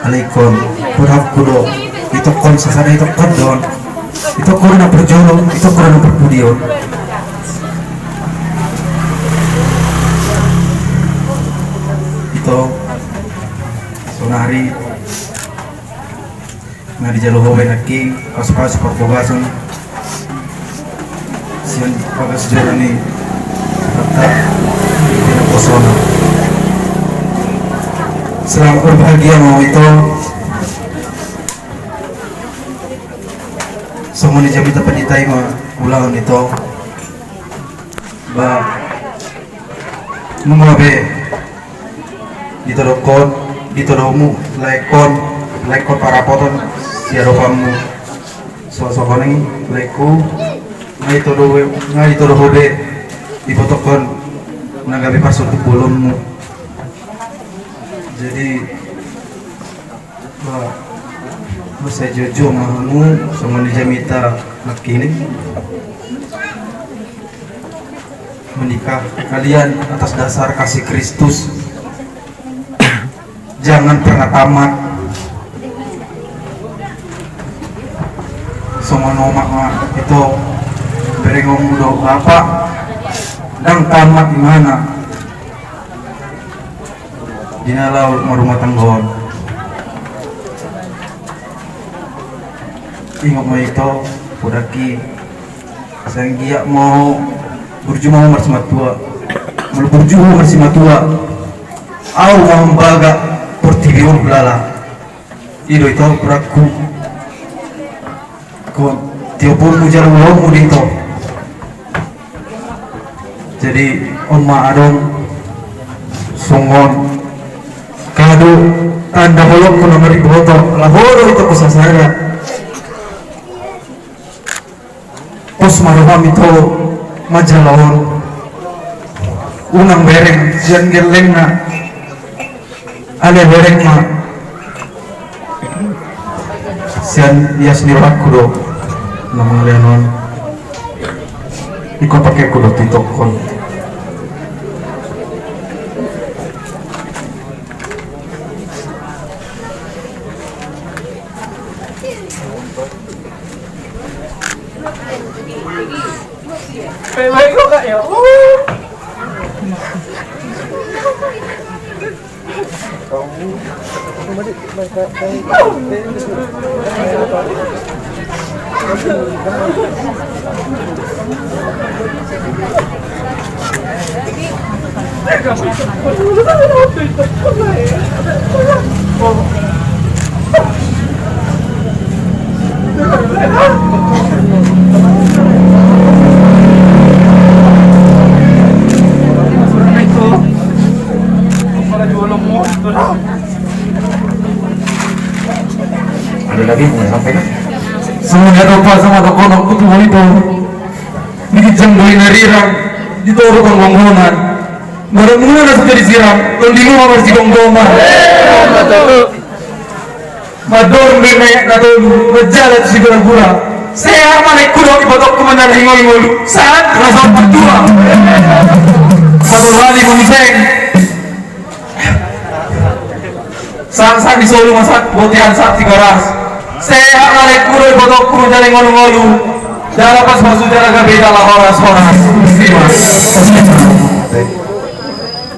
alaikon kurang kudo itu kon sasana itu kon don itu corona berjolo itu corona berpudio itu sonari ngadi jalo howe naki pas-pas perpogasan sian pagas jorani kata tidak kosong selamat berbahagia mau itu semua ni jabita panitai mah ulangan itu ba mengabe ditodokmu laikon para poton siaro kamu sosok ini laiku ngai todo hobe dipotokon nagabi pasok di bolongmu jadi saya jojo mahamu sama dijamita nakini menikah kalian atas dasar kasih Kristus. Jangan pernah tamat sama nomak itu berengong mudo bapak dan tamat di mana dinalau rumah tanggon ingat mau itu pudaki saya mau berjumah bersama tua mau berjumah bersama tua au mau baga portiviu belala ido itu puraku ko tiopur mujar ulo itu jadi omma adong songon kado tanda holok ko nomor iboto lahoro itu kusasara pos maroham itu majalon unang bereng sian geleng na ale bereng ma sian ias nirak kudo namang lenon iko pakai kudo titokon Baik kok kak ya. Ada lagi mau sampaikan? Semuanya lupa sama tokoh kutu itu. Dikijang doi narirang, ditoro kang gonggongan. Baru mula nasi jadi siram, kondimo harus digonggongan. Mador mengenai katolu, berjalan si gura-gura. Saya mana kudo ibatok kemana hingol-hingol, saat rasa berdua. Satu kali memiseng. Sang-sang di Solo masak botihan sak tiga ras. Saya ngalek kuro botok kuro jalan ngolu-ngolu. Jangan pas masuk jalan beda lah horas-horas. Terima kasih.